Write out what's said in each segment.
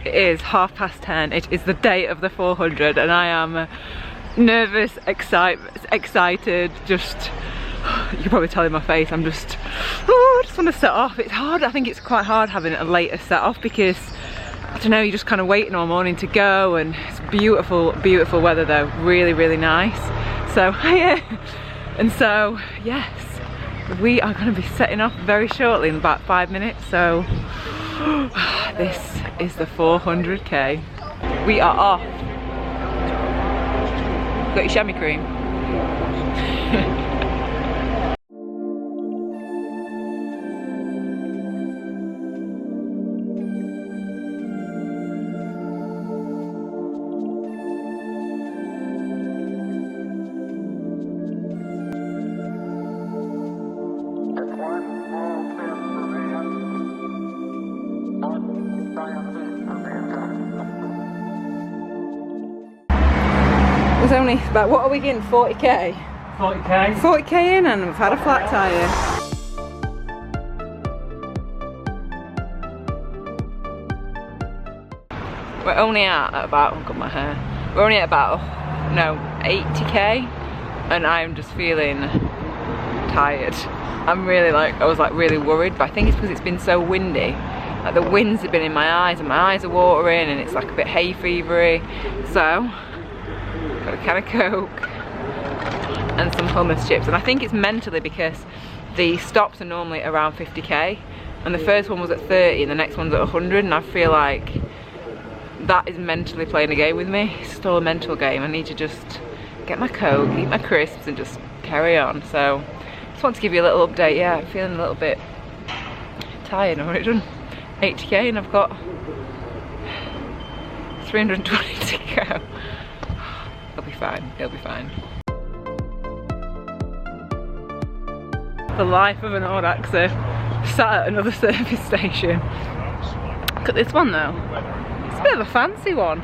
It is 10:30. It is the day of the 400 and I am nervous, excited, just, you can probably tell in my face, I'm just, I just want to set off. It's hard, I think it's quite hard having a later set off because, I don't know, you're just kind of waiting all morning to go, and it's beautiful, beautiful weather though, really, really nice. So, and so, yes, we are going to be setting off very shortly in about 5 minutes, so this is the 400k. We are off. Got your chamois cream? It's only about, what are we getting, 40k? 40k. 40k in and we've had a flat tyre. We're only at about, I've got my hair, we're only at about, no, 80k and I'm just feeling tired. I'm really I was really worried, but I think it's because it's been so windy. Like the winds have been in my eyes and my eyes are watering and it's like a bit hay fevery. So, got a can of Coke and some hummus chips, and I think it's mentally because the stops are normally around 50k and the first one was at 30 and the next one's at 100, and I feel like that is mentally playing a game with me. It's still a mental game. I need to just get my Coke, eat my crisps and just carry on. So just want to give you a little update. Yeah, I'm feeling a little bit tired. I've already done 80k and I've got 320 to go. It'll be fine, it'll be fine. The life of an audaxer, sat at another service station. Look at this one though. It's a bit of a fancy one.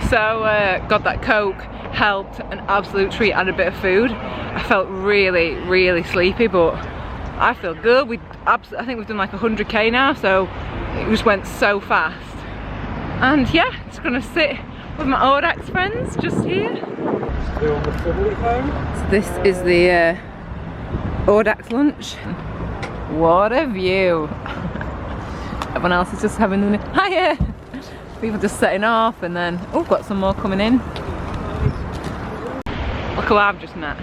So got that Coke, helped, an absolute treat and a bit of food. I felt really, really sleepy, but I feel good. I think we've done like 100k now, so it just went so fast. And yeah, just gonna sit with my audax friends just here. So this is the audax lunch. What a view. Everyone else is just having the hiya. People just setting off, and then got some more coming in. Look who I've just met.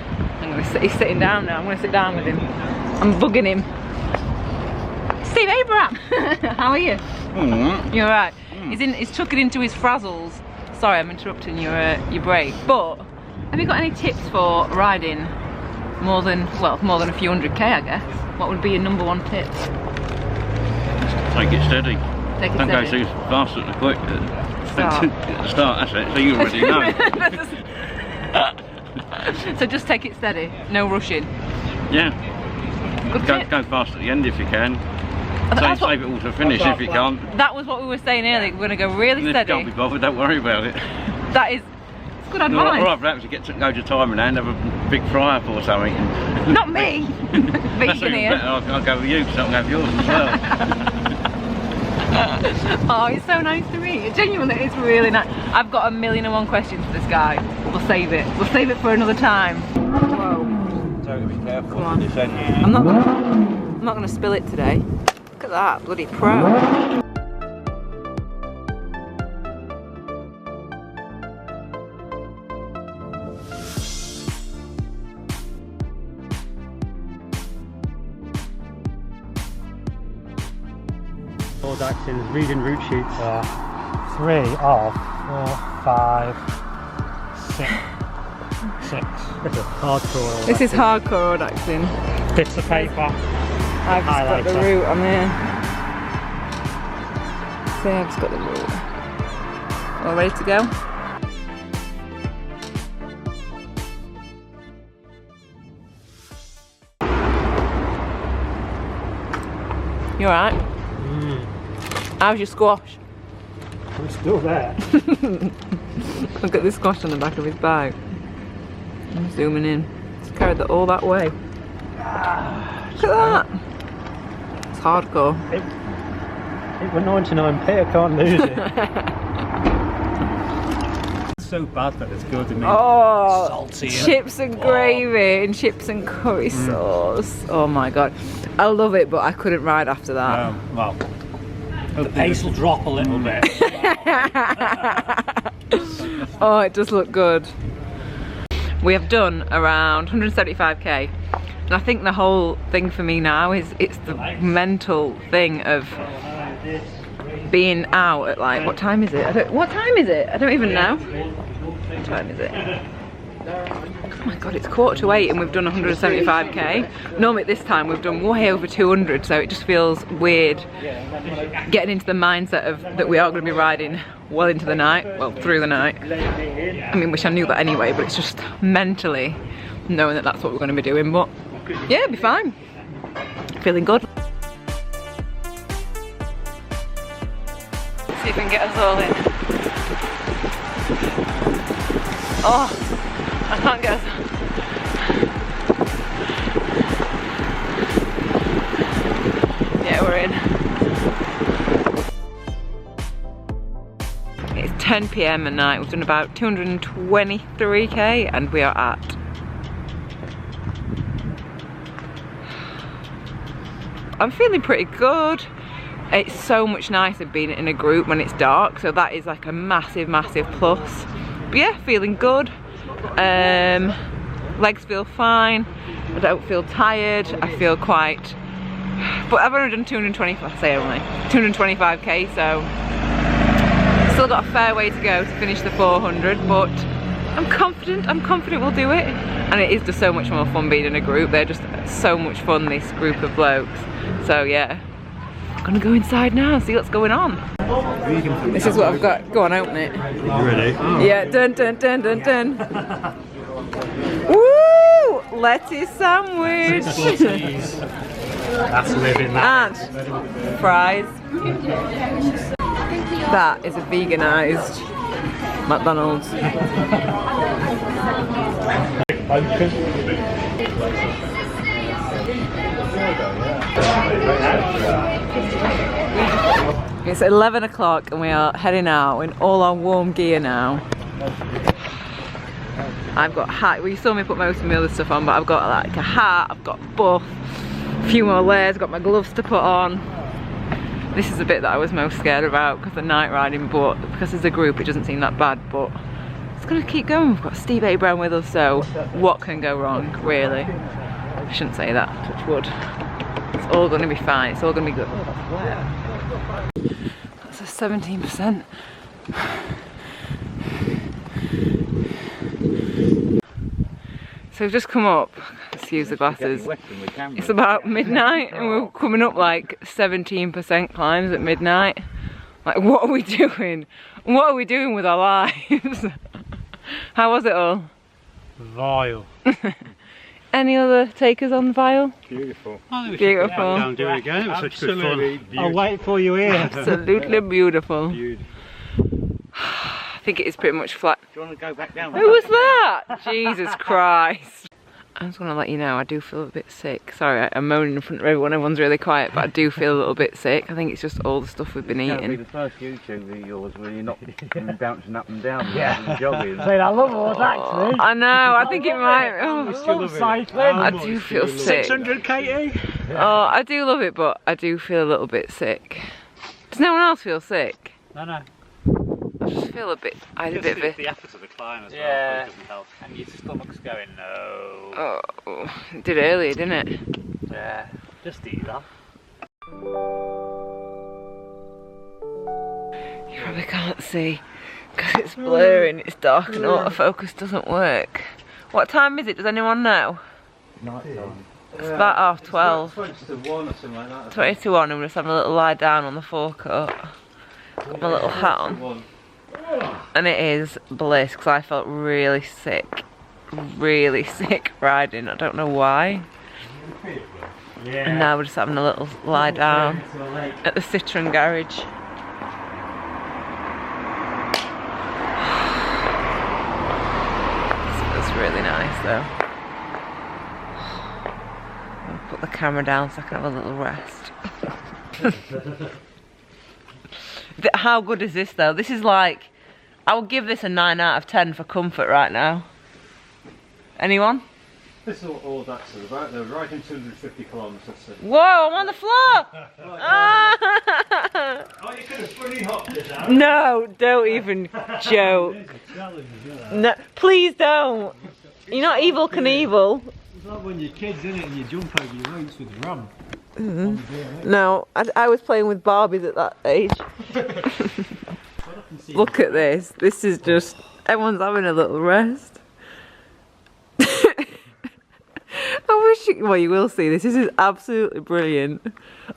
He's sitting down now. I'm gonna sit down with him. I'm bugging him. Steve Abraham. How are you? You're right. He's tucked it into his frazzles. Sorry, I'm interrupting your break. But have you got any tips for riding more than a few 100k, I guess? What would be your number one tip? Take it steady. Take it Don't steady. go too fast at the quick. Start. At the start, that's it. So you already know. So just take it steady, no rushing. Yeah. Good tip. Go fast at the end if you can. Save it all to finish if you can't. That was what we were saying earlier. We're going to go really And if steady. you can't be bothered, don't worry about it. That is good advice. Or perhaps you go to time and have a big fry up or something. Not me. That's even Vegan better. I'll go with you because I can have yours as well. Oh, it's so nice to meet you. Genuinely, it's really nice. I've got 1,000,001 questions for this guy. We'll save it. We'll save it for another time. Whoa. So be careful. Come on. I'm not gonna spill it today. Look at that, bloody pro. Audax's reading route sheets are 3 of 4, 5, 6. This is hardcore. This is hardcore audaxing. Bits of paper. I've just got the Highlighter. route on there. So I've just got the route. All ready to go? You alright? How's your squash? I'm still there. Look at this squash on the back of his bag. I'm zooming in. He's carried that all that way. Look at that. It's hardcore. It was 99p, I can't lose it. It's so bad that it's good. I mean, Oh, salty. chips and gravy and chips and curry sauce. Oh my god, I love it, but I couldn't ride after that. Well, the pace will drop a little bit. Oh, it does look good. We have done around 175k, and I think the whole thing for me now is it's the mental thing of being out at like, what time is it? What time is it? I don't even know. What time is it? Oh my god, it's 7:45 and we've done 175k. Normally at this time we've done way over 200, so it just feels weird getting into the mindset of that we are going to be riding well into the night, well through the night. I mean, wish I knew that anyway, but it's just mentally knowing that that's what we're going to be doing. But yeah, it'll be fine. Feeling good. See if we can get us all in. Oh, I can't get us. Yeah, we're in. It's 10 PM at night. We've done about 223k and we are at. I'm feeling pretty good. It's so much nicer being in a group when it's dark, so that is like a massive, massive plus. But yeah, feeling good. Legs feel fine. I don't feel tired. I feel quite. But I've only done 225k, so still got a fair way to go to finish the 400. But I'm confident we'll do it. And it is just so much more fun being in a group. They're just so much fun, this group of blokes. So yeah, I'm gonna go inside now and see what's going on. This is what I've got. Go on, open it. You ready? Yeah, dun dun dun dun dun. Woo! Lettuce sandwich. That's living that. And fries. That is a veganised McDonald's. It's 11 o'clock and we are heading out in all our warm gear now. I've got hat, well you saw me put most of my other stuff on, but I've got like a hat, I've got a buff, a few more layers, got my gloves to put on. This is the bit that I was most scared about because of night riding, but because as a group it doesn't seem that bad, but it's gonna keep going. We've got Steve A. Brown with us, so what can go wrong, really? I shouldn't say that, touch wood. It's all gonna be fine, it's all gonna be good. Oh, that's wet. That's a 17%. So we've just come up, excuse the glasses, it's about midnight and we're coming up like 17% climbs at midnight. Like, what are we doing? What are we doing with our lives? How was it all? Vile. Any other takers on the Vile? Beautiful. Beautiful. Don't do it again. It was such good fun. I'll wait for you here. Absolutely beautiful. Beautiful. I think it is pretty much flat. Do you want to go back down? Who was that? Jesus Christ. I just want to let you know I do feel a bit sick. Sorry, I'm moaning in front of everyone. Everyone's really quiet, but I do feel a little bit sick. I think it's just all the stuff we've been That'll be eating. the first YouTube of yours where you're not bouncing up and down and jogging. Say that, I love all actually. I know, I think it might. Oh, Cycling. I do feel sick. 600 Katie. Oh, I do love it, but I do feel a little bit sick. Does no one else feel sick? No. I just feel a bit. I had a bit of a. The effort of the climb as well. Yeah. Doesn't help. And your stomach's going no. Oh, it did earlier, didn't it? Yeah. Just eat that. You probably can't see because it's blurry and it's dark and autofocus doesn't work. What time is it? Does anyone know? It's about 12:30. 20 to 1 or something like that. 20 to 1, and we're just having a little lie down on the forecourt. Got my little hat on. And it is bliss because I felt really sick riding. I don't know why. Yeah. And now we're just having a little lie down at the Citroen garage. This feels really nice though. I'll put the camera down so I can have a little rest. How good is this though? This is like, I would give this a 9 out of 10 for comfort right now. Anyone? This is what audax is about. They're riding 250 kilometres. Whoa, I'm on the floor! Oh, you could have fully hopped it out. No, don't even joke. No, please don't. You're not Evel Knievel. It's like when you're kids, isn't it? And you jump over your weights with rum. No, I was playing with Barbies at that age. Look at this. This is just, everyone's having a little rest. I wish you, well, you will see this. This is absolutely brilliant.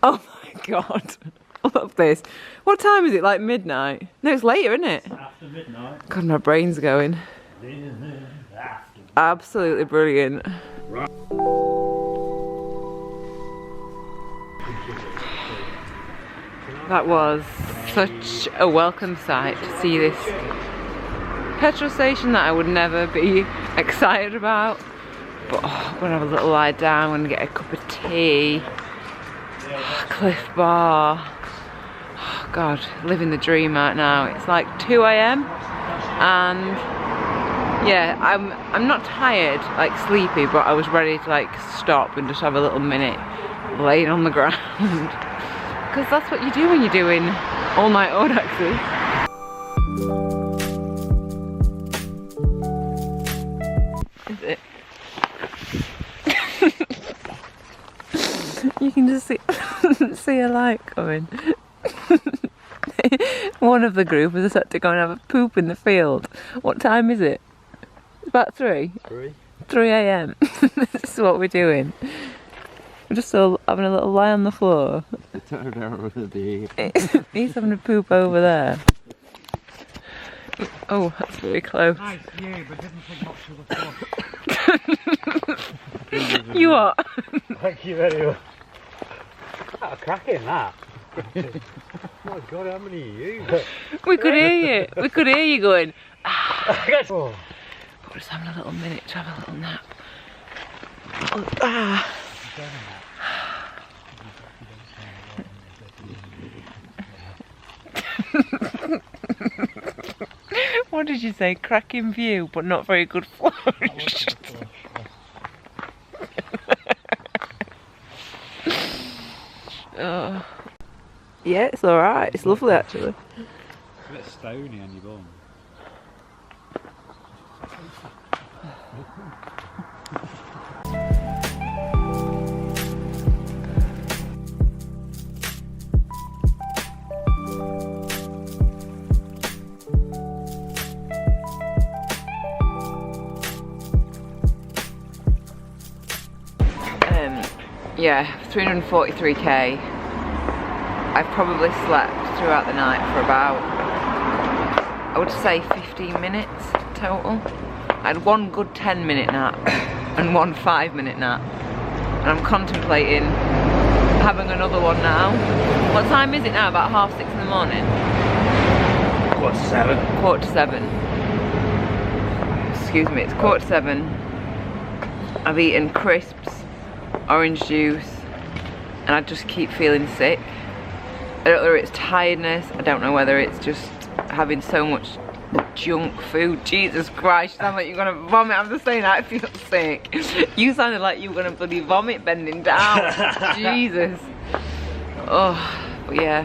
Oh my god. I love this. What time is it? Like midnight? No, it's later, isn't it? After midnight. God, my brain's going. Absolutely brilliant. That was such a welcome sight to see this petrol station that I would never be excited about. But I'm gonna have a little lie down, I'm gonna get a cup of tea, Cliff Bar. Oh God, living the dream right now. It's like 2 AM and yeah, I'm not tired, like sleepy, but I was ready to like stop and just have a little minute laying on the ground. Because that's what you do when you're doing all night audaxes. Is it? You can just see a light coming. One of the group has had to go and have a poop in the field. What time is it? It's about 3? 3 AM. This is what we're doing. We're just all having a little lie on the floor. He's having a poop over there. Oh, that's very close. Nice view, but didn't think much of the floor. You are. Thank you very much. Oh, cracking that. Oh my god, how many are you? We could hear you. We could hear you going. Ah. Oh. We're just having a little minute to have a little nap. Oh, ah. What did you say? Cracking view, but not very good flush. Oh. Yeah, it's alright. It's lovely actually. It's a bit stony on your bum. Yeah, 343k. I've probably slept throughout the night for about, I would say 15 minutes total. I had one good 10-minute nap and one 5-minute nap. And I'm contemplating having another one now. What time is it now? About 6:30 in the morning? 7:15. 7:15. Excuse me, it's 7:15. I've eaten crisps, orange juice, and I just keep feeling sick. I don't know whether it's tiredness, I don't know whether it's just having so much junk food. Jesus Christ, you sound like you're gonna vomit. I'm just saying I feel sick. You sounded like you were gonna bloody vomit bending down. Jesus. Oh, but yeah.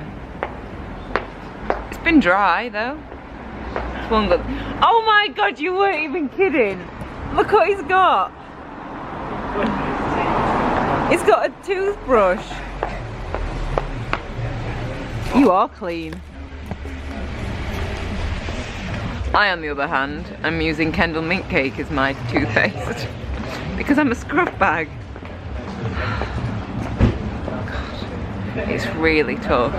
It's been dry though. It's one good. Oh my god, you weren't even kidding. Look what he's got. He's got a toothbrush. You are clean. I, on the other hand, am using Kendall Mint Cake as my toothpaste because I'm a scrub bag. God, it's really tough.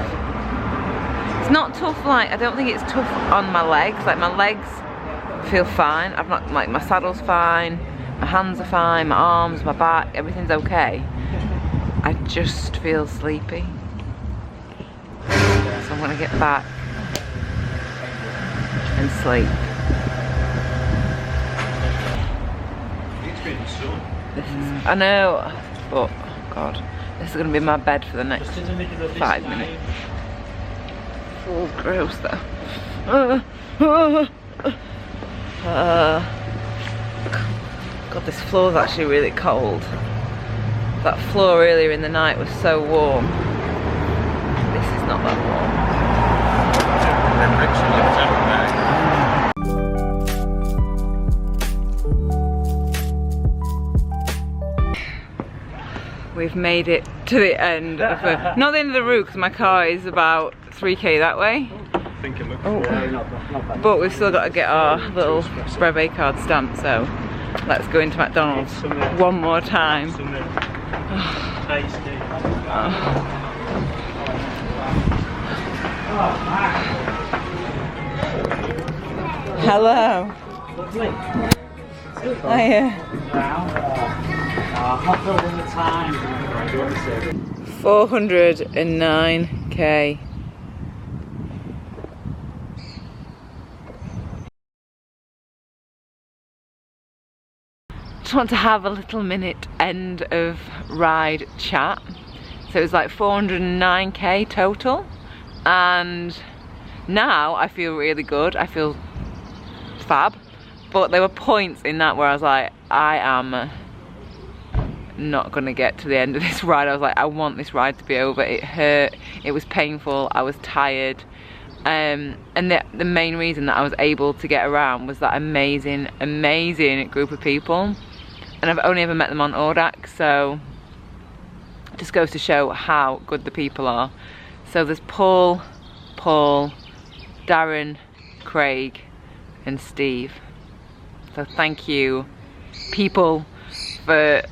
It's not tough like, I don't think it's tough on my legs. Like my legs feel fine. I've not, like my saddle's fine. My hands are fine, my arms, my back, everything's okay. I just feel sleepy. So I'm gonna get back and sleep. This is, I know, but God, this is gonna be my bed for the next 5 minutes. Oh, gross though. God, this floor's actually really cold. That floor earlier in the night was so warm. This is not that warm. We've made it to the end of the, not the end of the route because my car is about 3k that way. But we've still got to get our little brevet card stamped, so let's go into McDonald's one more time. Hello. Hiya. 409k. Just want to have a little minute end of ride chat. So it was like 409k total, and now I feel really good. I feel fab, but there were points in that where I was like, I am not gonna get to the end of this ride. I was like, I want this ride to be over. It hurt, it was painful, I was tired, and the main reason that I was able to get around was that amazing group of people, and I've only ever met them on audax, so it just goes to show how good the people are. So there's Paul, Darren, Craig and Steve. So thank you people for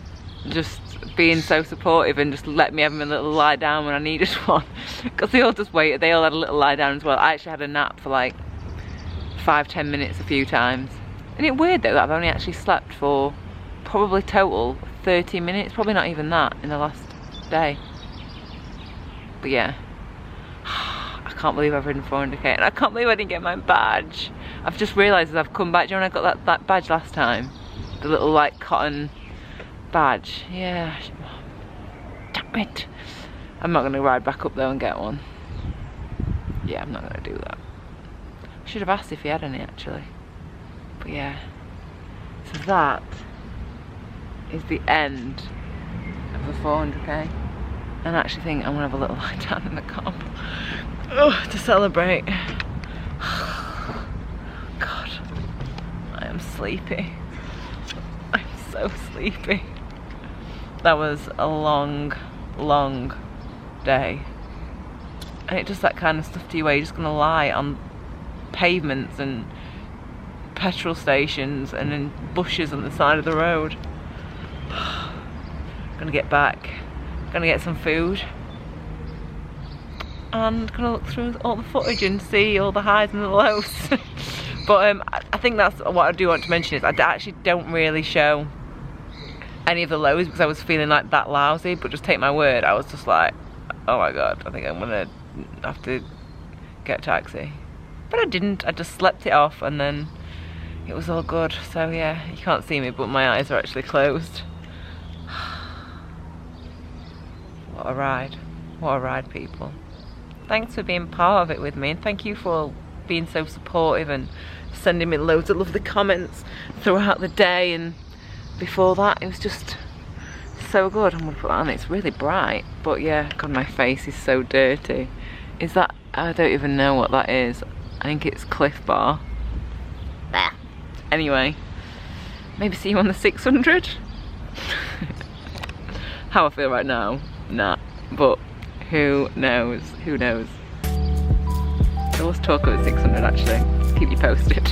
just being so supportive and just let me have a little lie down when I needed one, because they all just waited. They all had a little lie down as well. I actually had a nap for like 5-10 minutes a few times, and it's weird though that I've only actually slept for probably total 30 minutes, probably not even that in the last day. But yeah, I can't believe I've ridden 400k, and I can't believe I didn't get my badge. I've just realised as I've come back, do you know when I got that badge last time? The little like cotton badge. Yeah, damn it. I'm not going to ride back up though and get one. Yeah, I'm not going to do that. I should have asked if he had any actually. But yeah, so that is the end of the 400k. And I actually think I'm going to have a little lie down in the car to celebrate. God, I am sleepy. I'm so sleepy. That was a long day, and it does that kind of stuff to you where you're just gonna lie on pavements and petrol stations and in bushes on the side of the road. Gonna get back, gonna get some food, and gonna look through all the footage and see all the highs and the lows. But I think that's what I do want to mention, is I actually don't really show any of the lows because I was feeling like that lousy, but just take my word, I was just like, oh my god, I think I'm gonna have to get a taxi. But I didn't, I just slept it off and then it was all good. So yeah, you can't see me but my eyes are actually closed. What a ride people. Thanks for being part of it with me, and thank you for being so supportive and sending me loads of lovely comments throughout the day, and before that it was just so good. I'm gonna put that on, it's really bright, but yeah, god, my face is so dirty. Is that, I don't even know what that is. I think it's Cliff Bar. Anyway, maybe see you on the 600. How I feel right now, nah, but who knows. So let's talk about 600 actually, keep you posted.